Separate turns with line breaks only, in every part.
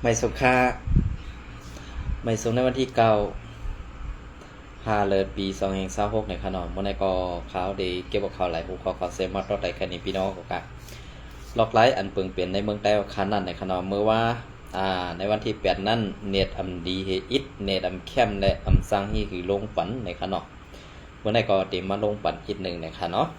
ไม่สุขาไม่สุขในวันที่เก้า5 เดือนปี2026ในขนมเมื่อในก็ข่าวดีเกี่ยวกับข่าวหลายหูข่าวเซมาต่อแต่แค่นี้พี่น้องก็ล็อกไลท์อันเปิงเปลี่ยนในเมืองใต้คันนั้นในขนมเมื่อว่าในวันที่8นั้นเน็ตอำดีเฮอิดเน็ตอำเข้มและอำซังฮีคือลงปันในขนมเมื่อในก็เตรียมมาลงปันอีกหนึ่งในขนม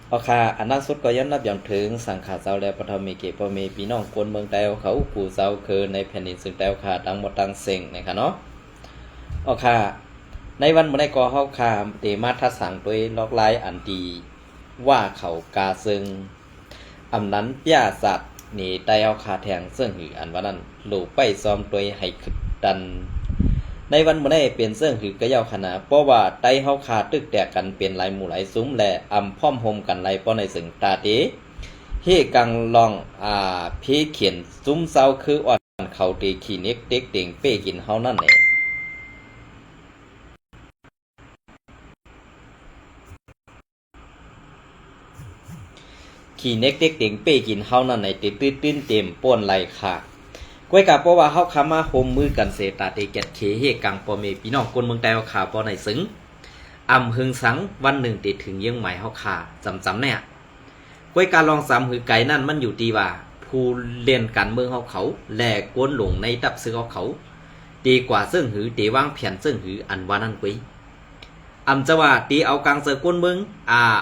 เอาค่ะอันนั้นสุดก็ย้อนนับย้อนถึงสังขารเจ้าและปฐมีเกปมีพี่น้องคนเมืองใต้เขาผู้เจ้าคือในแผ่นดินซึ่งใต้ค่ะทั้งหมดทั้งเซ็งในขนมเอาค่ะในวันเมื่อในก็เฮาค่ะเตมาทัดสั่งโดยล็อกไลท์อันดีว่าเขากาซึ่งอำนั้นย่าสัตว์หนีไตเอาขาแทงซึ่งหืออันว่านั้นหลูไปซ้อมตัวให้ขึ้นดันในวันเมื่อในเป็นซึ่งหือกระยาวขนาเพราะว่าไตเฮาขาตึกแตกกันเป็นหลายหมู่หลายซุ้มและอำพร้อมโฮมกันหลายป้อในสึงตาเตเฮกังลองเพเขียนซุ้มเซาคืออ่อนเขาตีขี้เน็กเต็กเต็งเป้กินเฮานั่นแหละขี่เน็กเด็กเต็งเป้กินเฮานั่นในติดตื้นเต็มป่วนไหลค่ะก้วยกะเพราะว่าเฮาคามาโฮมมือกันเสตาเตเกตเคเฮกังปอเมพี่น้องคนเมืองใต้เฮาขาปอในซึ้งอำหึงสังวันหนึ่งติดถึงเยี่ยงใหม่เฮาขาจำเนี่ยก้วยกะลองสามหือไก่นั่นมันอยู่ดีว่าผู้เรียนการเมืองเฮาเขาแลกวนหลงในตับซื้อเขาดีกว่าซึ่งหือตีวางแผนซึ่งหืออันว่านั่นกุ้ยอำจะว่าตีเอากลางเสือกวนเมือง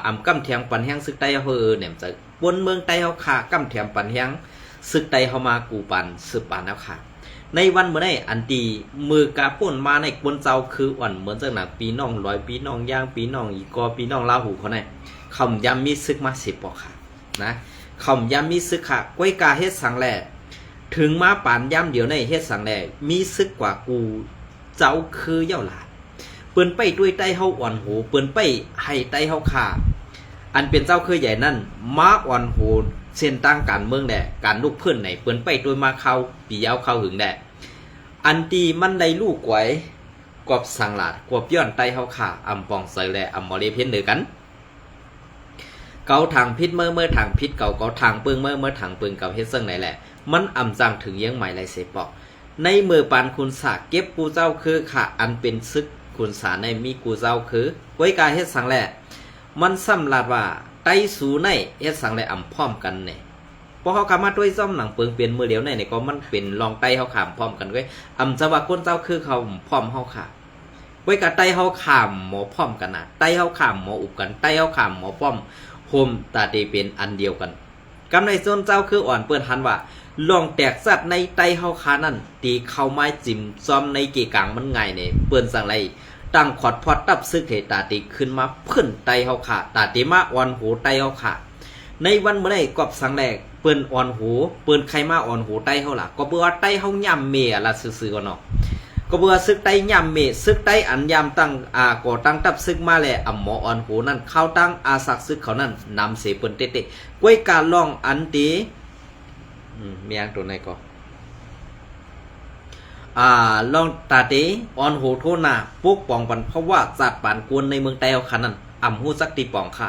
อำกำแทงปันแห้งซึกใต้เฮาเนี่ยจะบนเมืองใต้เฮาขากำแถมปันแหงซึกใต้เฮามากูปันสืบปานแล้วค่ะในวันเมื่อได้อันตีมือกาป่นมาในบนเจ้าคืออ่อนเหมือนจังหนักปีน้องลอยปีน้องย่างปีน้องอีกอปีน้องลาหูเขาเนี่ยคำยำมีซึกมา10ปอกค่ะนะคำยำมีซึกค่ะก้วยกาเฮ็ดสังแหล่ถึงมาปานยำเดี๋ยวในเฮ็ดสังแหล่มีซึกกว่ากูเจ้าคือเย้าหลาเปิ้นไปด้วยใต้เฮาอ่อนหูเปิ้นไปให้ใต้เฮาค่ะอันเป็นเจ้าเคยใหญ่นั่นมาอ่อนโหนเส้นตั้งการเมืองแดดการลูกเพื่อนไหนเปิ้นไปโดยมาเข้าปียาวเข้าหึงแดดอันตีมันได้ลูกไว้กอบสังหลาดกอบย้อนไตเฮาขาอำปองใส่แลอำมอเลเพ่นเดือกันเกาทางพิษเมื่อทางพิษเก่าทางเปิงเมื่อทางเปิงเก่าเฮ็ดซึ่งไหนแหละมันอำจังถึงเยี่ยงใหม่ไรเสปอกในมือปานคุณสาเก็บกูเจ้าคือขาอันเป็นซึกคุณสาในมีกูเจ้าคือไว้กาเฮ็ดสังแหละมันสำลัดว่าไตสูในเฮ็ดสังและอ่ำพร้อมกันเนี่ยพอเขาขามาด้วยซ่อมหนังเปิงเปลี่ยนมือเดียวเนี่ยก็มันเป็นลองไตเขาขามพร้อมกันไว้อ่ำจะว่าคนเจ้าคือเขาพร้อมเขาขาไว้กับไตเขาขามหมอพร้อมกันนะไตเขาขามหมออุบกันไตเขาขามหมอพร้อมโฮมตาเตเป็นอันเดียวกันกำในส่วนเจ้าคืออ่อนเปิ้นหันว่าลองแตกสัตว์ในไตเขาขานั่นตีเข้าไม้จิ้มซ้อมในเกกางมันง่ายเนี่ยเปิ้นสั่งไรตั้งขอดพอดตับซึกเหตุตาตีขึ้นมาเพิ่นไตเฮาขาตาตีมาอ่อนหูไตเฮาขาในวันเมื่อไรกอบสังแรกเปิ้นอ่อนหูเปิ้นใครมาอ่อนหูไตเฮาล่ะก็เบื่อไตเฮาย่ำเมะละซื่อๆก่อนเนาะก็เบื่อซึกไตย่ำเมะซึกไตอันย่ำตั้งก่อตั้งตับซึกมาแลอ่ำหมออ่อนหูนั่นเข้าตั้งสักซึกเขานั่นนำเสเปิ้นเตะๆก้วยการลองอันตีเมียงตัวไหนก็ลองตาเตออนโหโทนาปกป้องปันเพราะว่าจัดปานกวนในเมืองไต้เอาคันนั้นอำหูสักตีปองค่ะ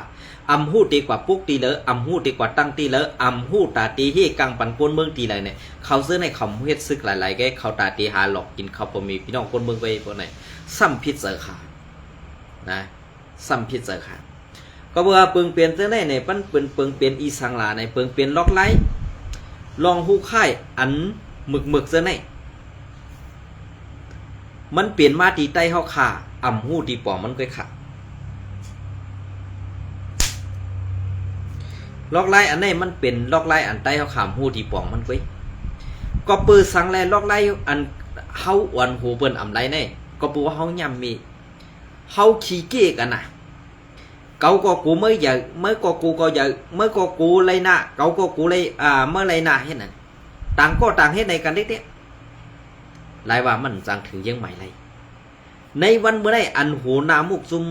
อำหูตีกว่าปุกตีเลออำหูตีกว่าตั้งตีเลออำหูตาตีเฮกังปันกวนเมืองตีไรเนี่ยเขาซื้อในคำเฮ็ดซึกหลายๆแกเขาตาตีหาหลอกกินเขาพอมีพี่น้องคนเมืองไปพวกไหนซ้ำพิษเจอค่ะนะซ้ำพิษเจอค่ะก็เบื่อเปิงเปลี่ยนเจ้าในปั้นเปิงเปลี่ยนอีสังลาในเปิงเปลี่ยนล็อกไลลองหูค่ายอันหมึกเจ้าในมันเปลี่ยนมาตีใต้เฮาขาอ่ำหูตีปองมันก็ขาล็อกไล่อันไหนมันเป็นล็อกไล่อันใต้เฮาขามหูตีปองมันก็ปื้อสังแลล็อกไล่อันเฮาอ่อนหูเปิ้นอ่ำไรแน่ก็ปื้อว่าเฮาย่ำมีเฮาขี้เก๊กันน่ะเกาก็กูเมื่อใหญ่เมื่อก็กูก็ใหญ่เมื่อก็กูไรน่ะเกาก็กูไรเมื่อไรน่ะเฮ็ดนั่นต่างก็ต่างเฮ็ดในกันเด็กๆหลายว่ามันจังถึงยังใหม่ไรในวันเมื่อไรอันหูนามุกซุม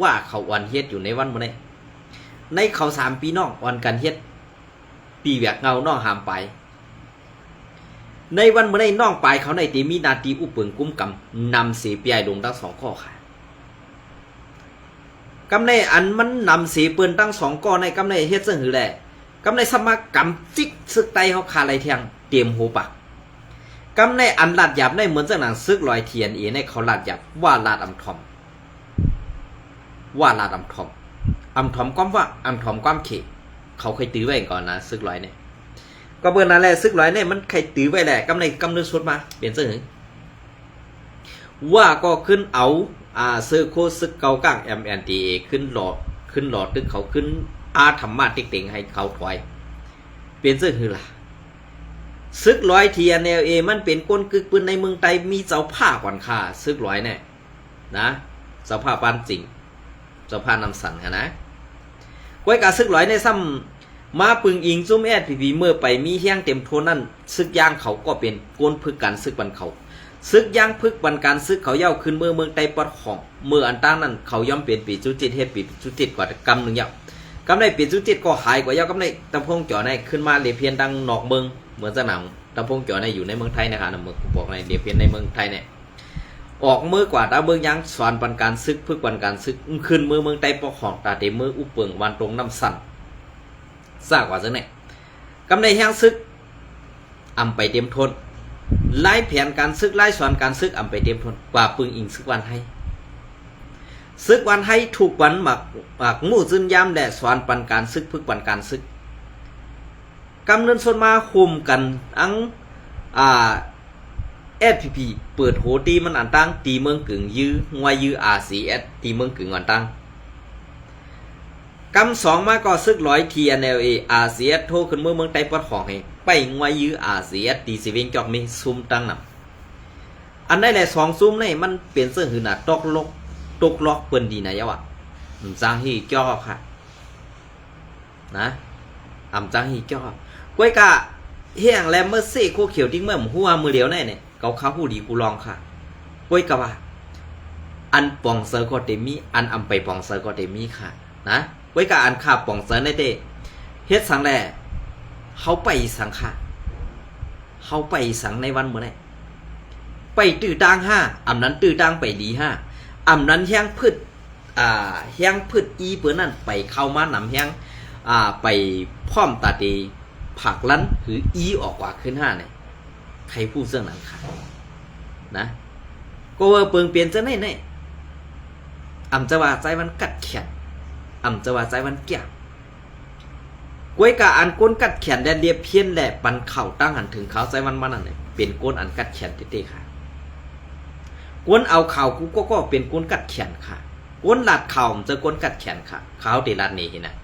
ว่าเขาอ่อนเฮ็ดอยู่ในวันเมื่อไรในเขา3 ปีน้องอ่อนกันเฮ็ดปีแหวกเงาน้องหามไปในวันเมื่อไรน้องไปเขาในตีมีนาตีอุปเปิงกุ้มกำนำเสียปียลงทั้ง2 ข้อค่ะกำในอันมันนำเสียเปินทั้ง2 ข้อในกำในเฮ็ดซึ่งหือแหละกำในสมัครกำจิกซึกไตเขาขาไรเทียงเตรียมหูปาก กำในอันลาดหยาบในเหมือนจากหนังซึกลอยเทียนเอในเขาลาดหยาบว่าลาดอำทอมว่าลาดอำทอมความว่าอำทอมความเขเขาเคยตื้อไว้ก่อนนะซึกลอยเนี่ยก็เบอร์นั้นแหละซึกลอยเนี่ยมันใครตื้อไว้แหละกำในกำเนิดสุดมาเปลี่ยนเสื้อว่าก็ขึ้นเอาเสื้อโคซึกเกากลาง MNDA ขึ้นหลอดตึกเขาขึ้นธรรมะติ๊กเต็งให้เขาถอยเปลี่ยนเสื้อคือล่ะซึกร้อย TNLA มันเป็นก้นกึกปืนในเมืองไทยมีเจ้าผ้าก่อนค่ะซึกร้อยเนี่ยนะเจ้าผ้าปานจริงเจ้าผ้านำสันนะก้อยกาซึกร้อยในซ้ำมาปึงอิงซุ่มแอดพีเมื่อไปมีเฮี้ยงเต็มโทนั่นซึกย่างเขาก็เป็นก้นพึกกันซึกบันเขาซึกย่างพึกบันการซึกเขาเย้าขึ้นเมืองไทยปอดของเมื่ออันตั้งนั้นเขาย่อมเปลี่ยนปีจุจิตเฮ็ดปีจุจิตกว่ากำหนึ่งเย้ากำในปีจุจิตก็หายกว่าเย้ากำในตะพงจ่อในขึ้นมาเลียเพียนดังนอกเมืองเหมือนสนามตะพงจ่อในอยู่ในเมืองไทยนะครับนะเมืองบอกในเลียเพียนในเมืองไทยเนี่ยออกมือกว่าตาเมืองยังสอนปันการซึกพึกปันการซึกขึ้นเมืองไทยปอดของตาเตมืออุปเปิงวันตรงน้ำสั่นซากว่าซะเนี่ยกำในแห้งซึกอำไปเต็มทนไล่แผนการซึกไล่สอนการซึกอำไปเต็มทนกว่าปึงอิงซึกวันให้ซึกวันให้ถูกวันหมักมู่ซึนยามแดดสอนปันการซึกพึกปันการซึกกำเนิดส่วนมาคุมกันอังFPP เปิดโหตีมันอันตั้งตีเมืองกึ่งยื้องวยยื้อ RCS ตีเมืองกึ่งอันตั้งกำสองมาก็ซึกร้อย TNLA RCS โทรขึ้นเมืองไต้ปอดของให้ไปงวยยื้อ RCS ตีสิเวงจอกมีซุ่มตั้งนำอันได้แหละสองซุ่มนี่มันเปลี่ยนเสื้อหือหนาตกล็อกเปิ้นดีนะยะวะจางฮีจ้อค่ะนะจางฮีจ้อก้วยกะเฮียงแลมเมอร์ซี่โคเขียวทิ้งเมื่อหัวมือเดียวแน่เนี่ยเกาข้าวผู้ดีกูลองค่ะก้วยกะว่าอันปองเซอร์ก็เตมีอันอำไปปองเซอร์ก็เตมีค่ะนะไว้กับอันขาป่องเสนในเตเฮ็ดสังแลเขาไปสังค่ะเขาไปสังในวันเมื่อไหร่ไปตื้อตางห้าอำนั้นตื้อตางไปดีห้าอำนั้นแห้งพืชแห้งพืชอีเปื้อนนั่นไปเข้ามานำแห้งไปพร้อมตาตีผักลั้นหรืออีออกกว่าขึ้นห้าเนี่ยใครพูดเรื่องนั้นค่ะนะก็ว่าเปิงเปลี่ยนจะไหนอำจะว่าใจมันกัดแขนจะว่าใจวันเกี่ยก้วยกะอันก้นกัดแขนแดนเดียเพี้ยนแหละปันเข่าตั้งหันถึงเขาใจมันนั่นเลยเป็นก้นอันกัดแขนเต้ๆค่ะก้นเอาเข่ากูก็เป็นก้นกัดแขนค่ะก้นหลัดเข่ามันจะก้นกัดแขนค่ะเขาตีหลัดนี่เห็นนะ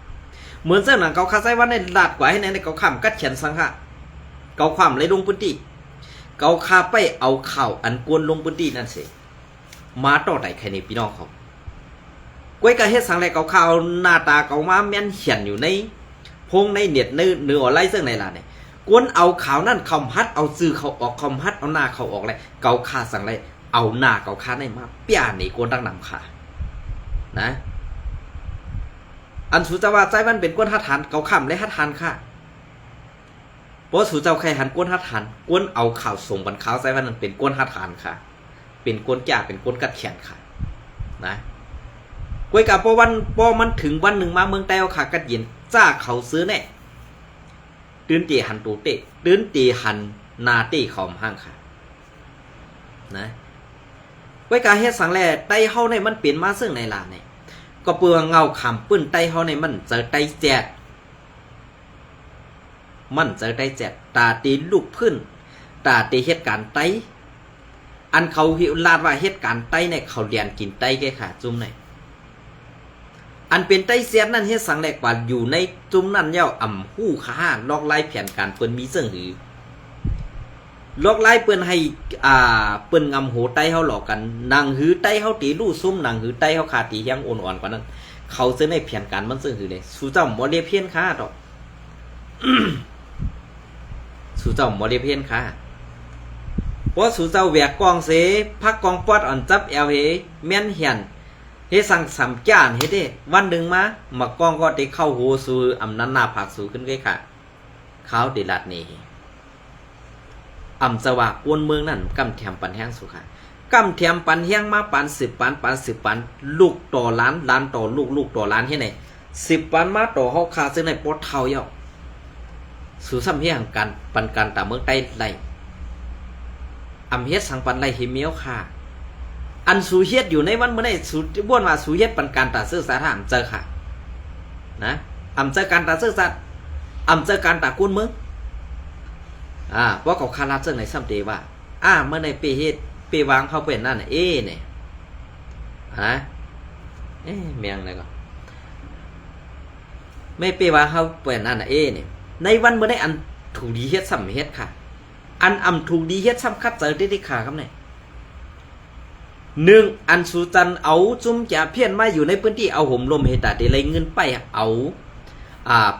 เหมือนเส้นหนังเขาคาใจว่าในหลัดกว่าให้ในเขาข้ามกัดแขนสังค่ะเขาความเลยลงพื้นที่เขาคาไปเอาเข่าอันก้นลงพื้นที่นั่นสิมาต่อไหนใครในพี่น้องเขาก้วยกะเฮ็ดสังแลเกาข่าวหน้าตาเกามาแม่นเขียนอยู่ในพงในเน็ตในเนื้ออะไรซึ่งในล่ะเนี่ยกวนเอาข่าวนั่นคำฮัดเอาซื้อเขาออกคำฮัดเอาหน้าเขาออกเลยเกาข่าสังแลเอาหน้าเกาข่าในมาเปียนี่กวนตั้งนำค่ะนะอันสุจว่าใจมันเป็นกวนฮัดหันเกาค่ำและฮัดหันค่ะเพราะสุเจ้าใครหันกวนฮัดหันกวนเอาข่าวส่งบันข่าวใจมันเป็นกวนฮัดหันค่ะเป็นกวนแก่เป็นกวนกัดแขนค่ะนะก้วยกับพอมันถึงวันหนึ่งมาเมืองไต้เอาขากัดเย็นจ้าเขาซื้อแน่ตื่นตีหันตูเตะตื่นตีหันนาเตะเขาห้างค่ะนะก้วยกับเฮ็ดสังแลไต้เฮาในมันเปลี่ยนมาซึ่งในลานเนี่ยก็เปลืองเงาขำปื้นไต้เฮาในมันเจอไต้แจดมันเจอไต้แจดตาตีลูกพื้นตาตีเหตุการณ์ไต้อันเขาหิวลาดว่าเหตุการณ์ไต้เนี่ยเขาเรียนกินไต้แก่ค่ะจุ่มไหนอันเป็นไต้เสียนั่นเฮ็ดสังแลกว่าอยู่ในจุ่มนั่นเย้าอ่ำหู้ค้าลอกไล่แผนการเปิ้นมีเสื่องหือลอกไล่เปิ้นให้เปิ้นงำโหไต้เฮาหลอกกันนางหือไต้เฮาตีลู่ซุ่มนางหือไต้เฮาขาตีเฮียงอ่อนๆกว่านั้นเขาซื้อในแผนการมันเสื่องหือเลยสู่เจ้าบ่ได้เพี้ยนค้าดอก สู่เจ้าบ่ได้เพี้ยนค้าเพราะสู่เจ้าแหวกกองเสพักกองปอดอ่อนจับแม่นเหียนเฮ็ดสั่งสำจ้านเฮ็ดเด้วันหนึ่งมากองก็ได้เข้าโหสู่อำนั้นหน้าผักสู่ขึ้นไกค่ะเขาได้ลัดนี่สว่ากวนเมืองนั่นกำแถมปันแห้งสุค่ะกำแถมปันแห้งมาปัน10ปัน10ปันลูกต่อล้านล้านต่อลูกต่อล้านเฮ็ดไหน10ปันมาต่อเฮาคาซึ่งในปอดเท่าเย้าสู่ซ้ำเฮียงกันปันกันตามเมืองใต้ไล่ อำเฮ็ดสังปันไรเฮเมียวค่ะอันสูเฮ็ดอยู่ในวันเมื่อไหร่สูบ้วนว่าสูเฮ็ดปันการตาซื่อสาถามเจอค่ะนะอำเจอการตาซื่อสัตย์อำเจอการตากุ้นมึงว่าเขาคาราเจอในซ้ำเตว่าเมื่อในเปเฮ็ดเปวางเขาเป็นนั่นเนี่ยเมียงอะไรก็ไม่เปวางเขาเป็นนั่นเนี่ยในวันเมื่อได้อันถูกดีเฮ็ดซ้ำเฮ็ดค่ะอันถูกดีเฮ็ดซ้ำคัดเจอได้ขาครับเนี่ยหนึ่งอันสุจันเอาจุ่มจ่าเพี้ยนมาอยู่ในพื้นที่เอาห่มลมเฮตาเดลัยเงินไปเอา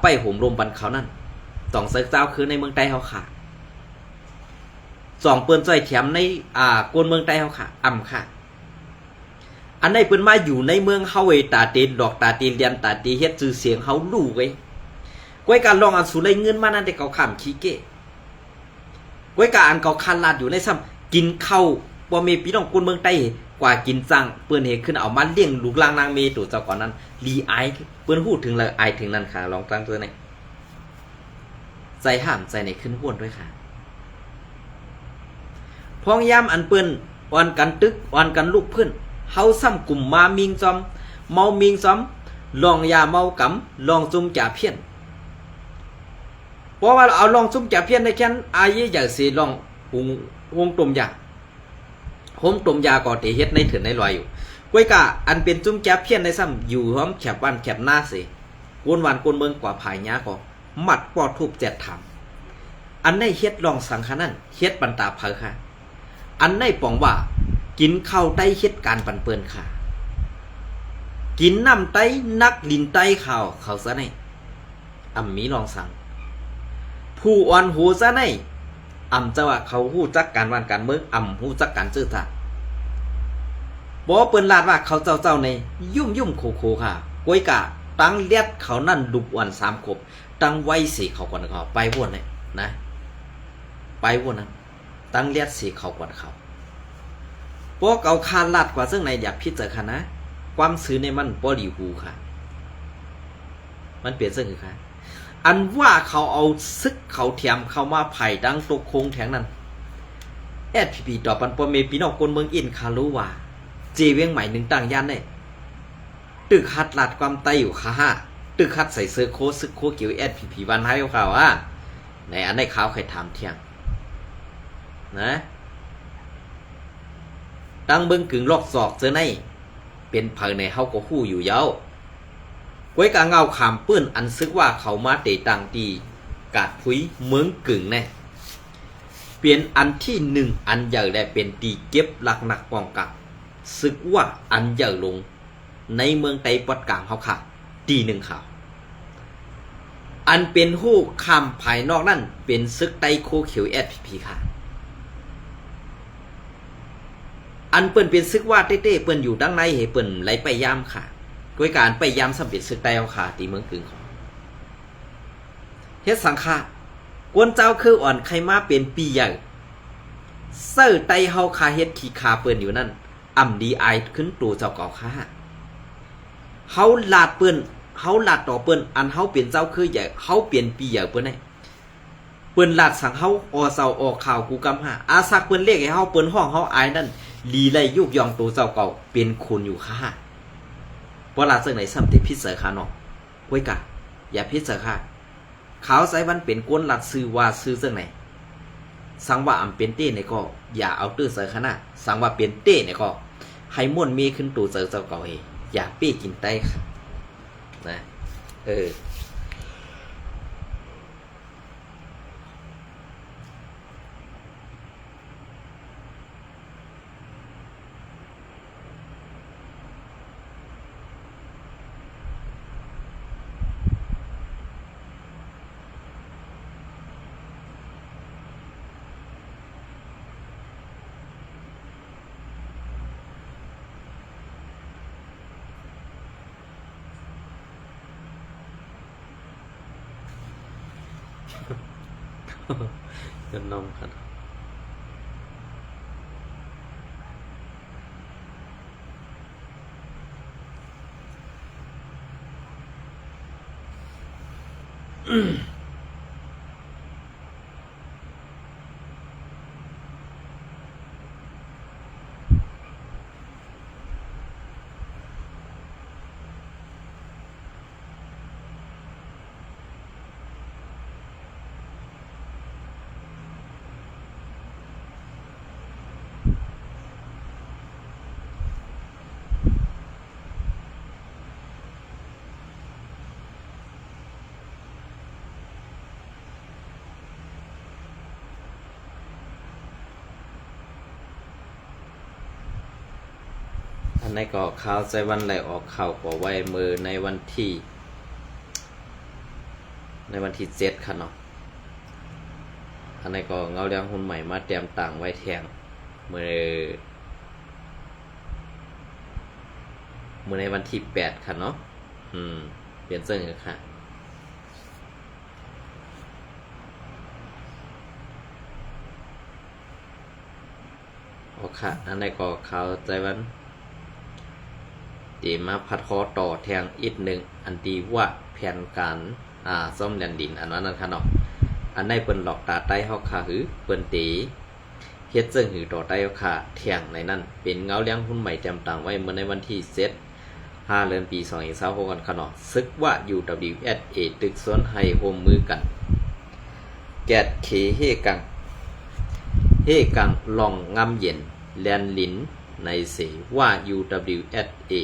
ไปห่มลมบันเขานั่นสองเสือเจ้าคือในเมืองใต้เขาค่ะสองเปิ้นใจแถมในกวนเมืองใต้เขาค่ะค่ะอันในเปิ้นมาอยู่ในเมืองเฮาเวตาเตนดอกตาเตนเรียนตาเตเฮ็ดชื่อเสียงเฮาลู่ไว้ก้อยการลองอันสุไลเงินมานั่นแต่เขาขำขี้เก้ก้อยการอันเขาคันลาดอยู่ในซ้ำกินข้าวบ่มีพี่น้องกวนเมืองใต้กว่ากินจังเปิ้นเฮ็ดขึ้นเอามาเลี้ยงลูกลางนางเมตัวเจ้าก่อนนั้นลีไอเปิ้นพูดถึงเลยไอถึงนั่นค่ะลองตั้งตัวไหนใจห้ามใจในขึ้นห้วนด้วยค่ะพองยามอันเปิ้นอ่อนกันตึกอ่อนกันลูกเพิ่นเฮาซ้ำกลุ่มมามิงจอมเมามิงจอมลองยาเมากำลองจุ่มจ่าเพี้ยนเพราะว่าเอาลองจุ่มจ่าเพี้ยนในแค่นอายใหญ่สิลองหุงต้มยาห่มต้มยาก็เตเฮ็ดในถึงในลอยอยู่ก้วยกะอันเป็นจุ่มจ่าเพี้ยนในซ้ำอยู่หอมแคบวันแคบหน้าสิกวนวันกวนเมืองกว่าภายญาก็มัดปอดทุบแจดถามอันในเฮ็ดลองสังขนั่นเฮ็ดปันตาเพอค่ะอันในปองว่ากินข้าวใต้เฮ็ดการปันเปิ้นค่ะกินน้ำใต้นักลินใต้ข้าวเขาซะในมีลองสั่งผู้อ่อนหูซะในจะว่าเขาฮู้จักการวันการเมืองฮู้จักการซื่อสัตย์บ่เปิ้นลาดว่าเขาเจ้าในยุ่มโคค่ะก้อยกะตั้งเลียดเขานั่นดุบวัน3ขบตั้งไว้4เขาก่อนเขาไปวนเลยนะไปวนนั้นตั้งเลียด4เขาก่อนเขาพวกเอาคาลาดกว่าซึ่งในอยากพิจารณาความซื้อในมันบ่หลีหูค่ะมันเปลี่ยนซึ่งคือค่ะอันว่าเขาเอาซึกเขาเทียมเข้ามาไผ่ดังตกโคงแถงนั้นSPP ต่อปันปอเมพี่น้องคนเมืองอินคารู้ว่าเจเวียงใหม่หนึ่งต่างย่านได้ตึกฮัดลาดความไตอยู่ค่ะตึกฮัดใส่เสื้อโค้ทซึกโคเกี่ยวSPP วันให้ข่าวว่าในอันได้ข่าวใครถามเที่ยงนะตั้งเบิ้งกึ่งลอกศอกเสื้อในเป็นเผยในเฮาก็ฮู้อยู่เย้าก้วยกะเงาขามปื้นอันซึกว่าเขามาเตตังตีกาดพุ้ยเมืองกึ่งแน่เปลี่ยนอันที่หนึ่งอันใหญ่ได้เป็นตีเก็บหลักหนักปองกับซึกว่าอันใหญ่ลงในเมืองไต้ปอดกลางเฮาค่ะตีหนึ่งข่าวอันเป็นฮู้คำภายนอกนั่นเป็นซึกไต้โคเขียวSPPค่ะอันเปิ้นเป็นซึกว่าเต้ๆเปิ้นอยู่ดังในให้เปิ้นไหลไปยามค่ะด้วยการไปยามสำเร็จซึกไต้เฮาค่ะตีเมืองกึ่งของเฮ็ดสังฆากวนเจ้าคืออ่อนใครมาเป็นปีใหญ่เซอร์ไต้เฮาคาเฮ็ดขี้คาเปิ้นอยู่นั่นดีไอขึ้นตัวเจ้าเก่าค่ะเฮาลาดเปิ้นเฮาลาดต่อเปิ้นอันเฮาเป็นเจ้าคือใหญ่เฮาเปลี่ยนปีใหญ่เปิ้นให้เปิ้นลาดสั่งเฮาอเซาออกข่าวกูกำหาอาซักเปิ้นเรียกให้เฮาเปิ้นห้องเฮาอายนั่นลีไลยุกยองตัวเจ้าเก่าเป็นคนอยู่ค่ะเพราะลาซึ่งไหนซ้ำที่พิเศษค่ะเนาะไว้กะอย่าพิเศษค่ะขาวใส่วันเป็นกวนหลัดซื้อว่าซื้อซึ่งไหนสังว่าเป็นเต้เนี่ยก็อย่าเอาตื้อเสือขนาดสังว่าเป็นเต้เนี่ยก็ให้ม่วนมีขึ้นตัวเจ้าเก่าเองอย่าเปี้ยกินไต้ค่ะนะกันนมกัน ในก็ข่าวใจวันไหลออกข่าวก็ไว้มือในวันที่7ค่ะเนาะอันนี้ก็เงาเลี้ยงหุ้นใหม่มาเตรียมต่างไว้แทงมือในวันที่8ค่ะเนาะเปลี่ยนเสื้อค่ะโอเคอันนี้ก็ข่าวใจวันตีมาพัดคอต่อแทงอีกหนึ่งอันตีว่าแผนการซ่อมแดนดินอันนั้นค่ะเนาะอันในเปิ้นหลอกตาใต้เฮาค่ะหือเปิ้นตีเฮ็ดซึ่งหือต่อใต้เฮาค่ะแทงในนั้นเป็นเงาเลี้ยงหุ้นใหม่เตรียมต่างไว้เมื่อในวันที่5 เดือนปี2026กันค่ะเนาะซึกว่า UWSA ตึกสวนไฮโฮมมือกันแกดเคเฮกังลองงำเย็นแลนลินในเสว่า UWSA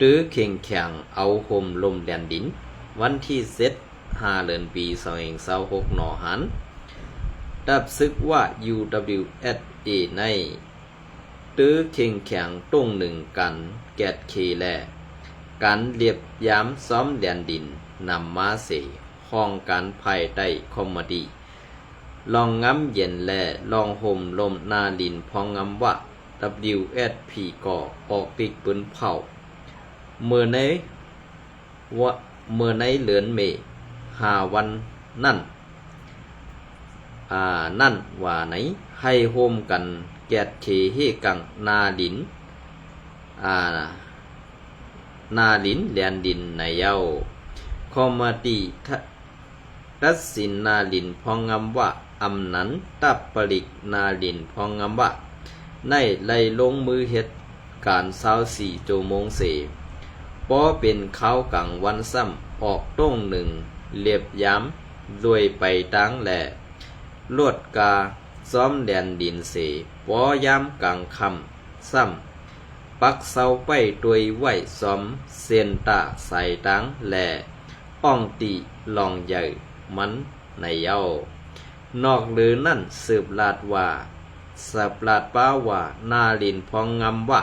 ตื้อเข่งแข่งเอาโฮมลมแดนดินวันที่5 เดือนปี2026หนอหันดับซึกว่า UWSA ในตื้อเข่งแข่งต้งหนึ่งกันแกดเคแลการเรียบย้ำซ้อมแดนดินนำมาเสห้องการภายใต้คอมมดีลองง้ำเย็นแลลองห่มลมนาลินพองง้ำว่า WSP ก่อออกติกปืนเผาเมื่อในเหลือนเม5 วันนั่นว่าไหนให้โฮมกันแกดเคเฮกังนาลินแลนดินในเย้าคอมมาตีทัศสินนาลินพองงำว่าอำนั้นตับปริกนาลินพองงำว่าในไล่ลงมือเฮ็ดการ24 ชั่วโมงเสป้อเป็นข้าวกังวันซ้ำออกต้งหนึ่งเรียบย้ำด้วยไปตั้งแหล่ลวดกาซ้อมแดนดินเสป้อย้ำกังคำซ้ำปักเสาไปด้วยไหวซ้อมเซนตาใส่ตั้งแหล่อ่องตีลองใหญ่มันในเย้านอกหรือนั่นสืบลาดว่าสับลาดป้าว่านาลินพองงำว่า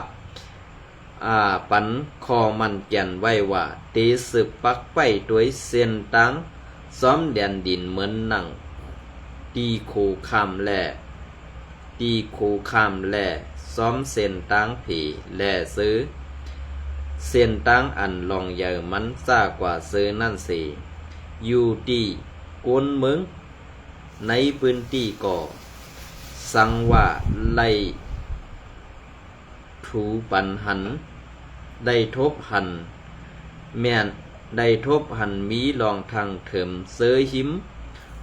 ปันคอมันแก่นไว้ว่าตีสืบปักไปด้วยเส้นตั้งซ้อมแดนดินเหมือนหนังตีคูคำแล่ซ้อมเส้นตั้งผีแล่ซื้อเส้นตั้งอันลองใหญ่มันซ่ากว่าซื้อนั่นสิอยู่ดีกวนเมืองในพื้นที่ก่อสังว่าไล่ถูปันหันได้ทบหันแม่นได้ทบหันมีลองทางเถิมเสยหิม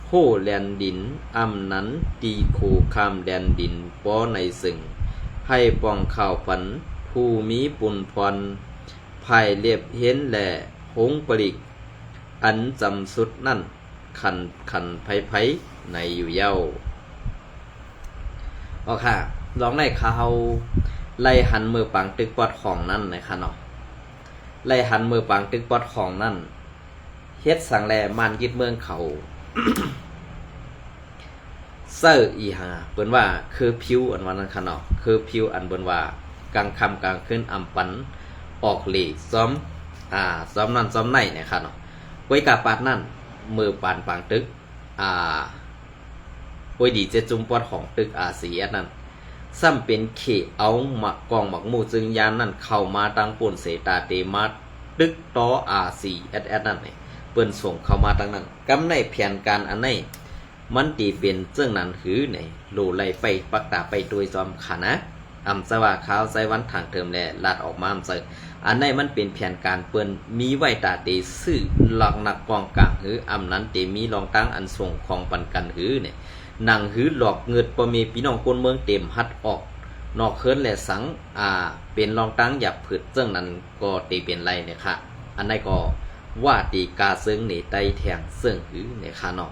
โหแลนดินอำนั้นตีโคคามแดนดินป้อในสึงให้ป้องข่าวฝันผู้มีปุนพรภายเรียบเห็นแหล่หงปริกอันจำสุดนั่นขันไผในอยู่เย้าอ๋อค่ะลองในข่าวไล่หันมือปังตึกปอดของนั่นนะคะเนาะไล่หันมือปังตึกปอดของนั่นเฮ็ดสังแลมันยึดเมืองเขา เซอร์อีหาเปิ้นว่าคือผิวอันวันนั้นค่ะเนาะคือผิวอันเปิ้นว่ากลางค่ำกลางคืนอำปันออกหลีซ้อมนั่นซ้อมในเนี่ยค่ะเนาะไว้กาปาดนั่นมือปานปังตึกโอ้ยดีเจจุมปอดของตึกสีอันนั้นซ้ำเป็นเขเอาหมักกองหมักหมู่จึงยานนั่นเข้ามาตั้งป่นเสตาเตมาตึกต่อสีนั่นนี่เปิ้นส่งเข้ามาตั้งนั้นกำในแผนการอันไหนมันตีเป็นเจ้งนั้นหือไหนโลไล่ไปปักตาไปโดยจอมขานะสว่าขาวใส่วันทางเติมแลลัดออกมาเจออันไหนมันเป็นแผนการเปิ้นมีไว้ตาเตซื้อหลักนักกองกลางหือนั้นเตมีรองตั้งอันส่งของปันกันหือเนี่ยนังหือหลอกเงิดประเมพี่น้องคนเมืองเต็มฮัดออกนอกเคินและสังเป็นรองตั้งหยับผืดเจ้งนั้นก็ตีเป็นไรเนี่ยค่ะอันไหนก็ว่าตีกาซึ่งในไตแทงซึ่งหือเนี่ยค่ะเนาะ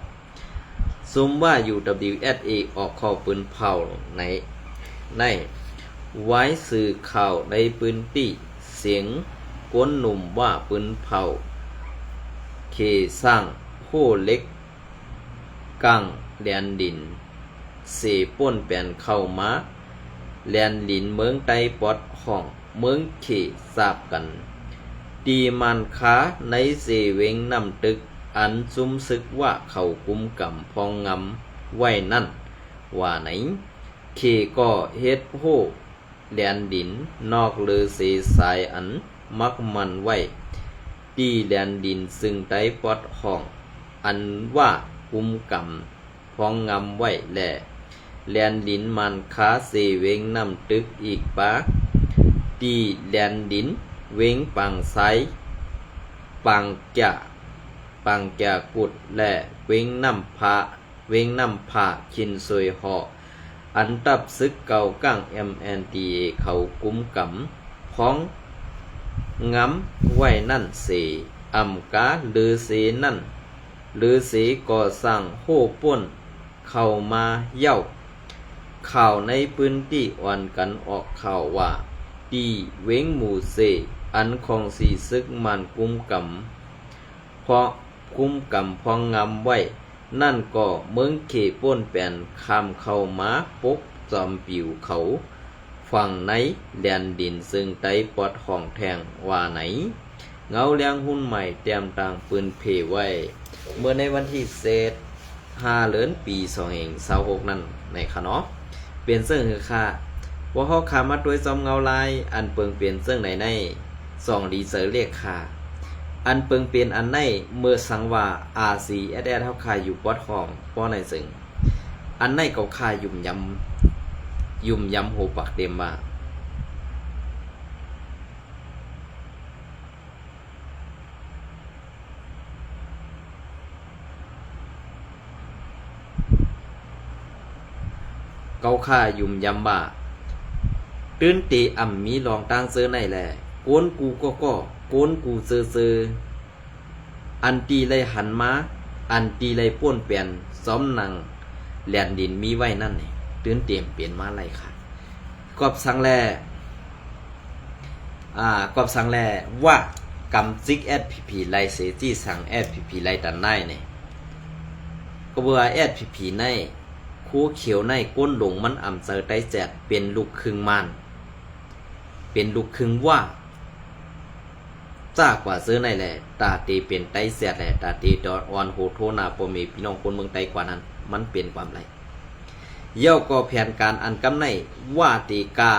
ซุมว่า UWSA ออกข้อปืนเผาในไว้สื่อข่าวในพื้นที่เสียงก้นหนุ่มว่าปืนเผาเคสร้างโคเล็กกังแดนดินเสป่นแปลนเข้ามาแลนดินเมืองไต้ปอดห้อง เมืองเขทราบกันตีมันค้าในเสเวงนำตึกอันซุมซึกว่าเขากุมกำพองงำไว้นั่นว่าไหนเขก็เฮ็ดโหแดนดินนอกเลือเสสายอันมักมันไว้ตีแดนดินซึ่งไต้ปอดห้องอันว่ากุมกำพองงำไว้แลแลนดินมันค้าเสเวงนำตึกอีกปะตีแลนดินเวงปังไซปังแก่กุดและเวงน้ำผาชินซวยหออันตับซึกเก่ากั้ง MNDA เขากุมกำพ้องง้ำไว้นั่นเสอำกาลือเสนั่นลือเสก่อสร้างโหป่นเข้ามาเย้าข่าวในพื้นที่อ่อนกันออกข่าวว่าตีเวงหมู่เสอันของสีซึกมันกุมกำเพราะกุมกำพองงำไว้นั่นก็เมืองเขป่นแป่นคำเข้ามาปกจอมปิวเขาฝั่งในแดนดินซึ่งไต้ปอดห้องแทงว่าไหนเงาเลี้ยงหุ้นใหม่เตรียมต่างปืนเพไว้เมื่อในวันที่5 เดือนปี2026นั่นในคะเนาะเปลี่ยนเสื้อคือค่าว่าเขาขามาด้วยซอมเงาลายอันเปิงเปลี่ยนเสื้อใน2ดีเซอร์เรียกค่าอันเปิงเปลี่ยนอันในเมื่อสังว่า RCSS เท่าค่าอยู่ปอดห้องป้อในซึ่งอันในก็ค่ายุ่มยำโหปักเต็มว่าเกาค่ายุ่มยำบ่าตื่นตีอ่ำมีลองตั้งเสื้อในแหละโกนกูก็โกนกูเซออันตีเลยหันมาอันตีเลยป้วนเปลี่ยนซ้อมนังแหลนดินมีไว้นั่นนี่ตื่นเตรียมเปลี่ยนมาไรค่ะกอบสังแลกอบสังแลว่ากำซิกแอดพีพีไลเซจี้สั่งแอดพีพีไลตันไนเนี่ยก็เบื่อแอดพีพีในคู่เขียวในก้นหลงมันอ่ำเจอไต้แจดเป็นลูกครึ่งมันเป็นลูกครึ่งว่าจากกว่าซื้อในแหละตาตีเป็นไต้แจดแหละตาตีดอดออนโหโทนาโปมีพี่น้องคนเมืองไต้กว่านั้นมันเป็นความไรเย่าก็แผนการอันกำในว่าตีกา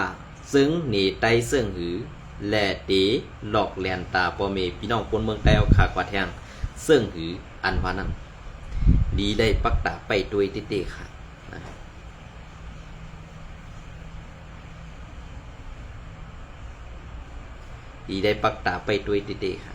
ซึ่งหนีไต้เสื่องหือแลตีหลอกแลนตาโปมีพี่น้องคนเมืองไต้เอาขากว่าแทงเสื่องหืออันว่านั้นดีได้ปักตาไปด้วยติเตค่ะดีได้ปักตาไปด้วยติเตค่ะ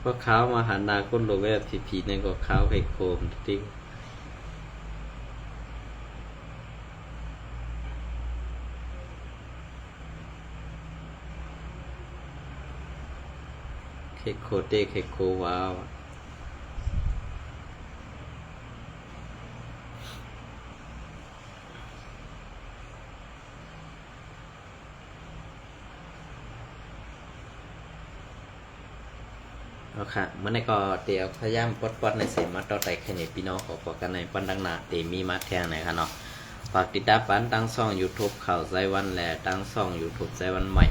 ก็เขามาหานาคนโลเวทผีนั่นก็เขาไข่โคมทิ้งไข่โคเต้ไข่โควาวค่ะเมื่อในก็เตียวพยายามปดในเสียมาต่อไปแค่นี้พี่น้องขอบอกกันในปันดังหนาเตมีมาแทงไหนคะเนาะฝากติดตามปันตั้งช่อง YouTube ข่าวใจวันและตั้งช่อง YouTube ใจวันใหม่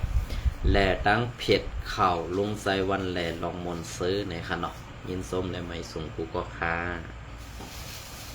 แหล่ตั้งเผ็ดข่าวลงใจวันแหล่ลองมนซื้อในค่ะเนาะยินส้มและไม่สูงกูก็ค่ะ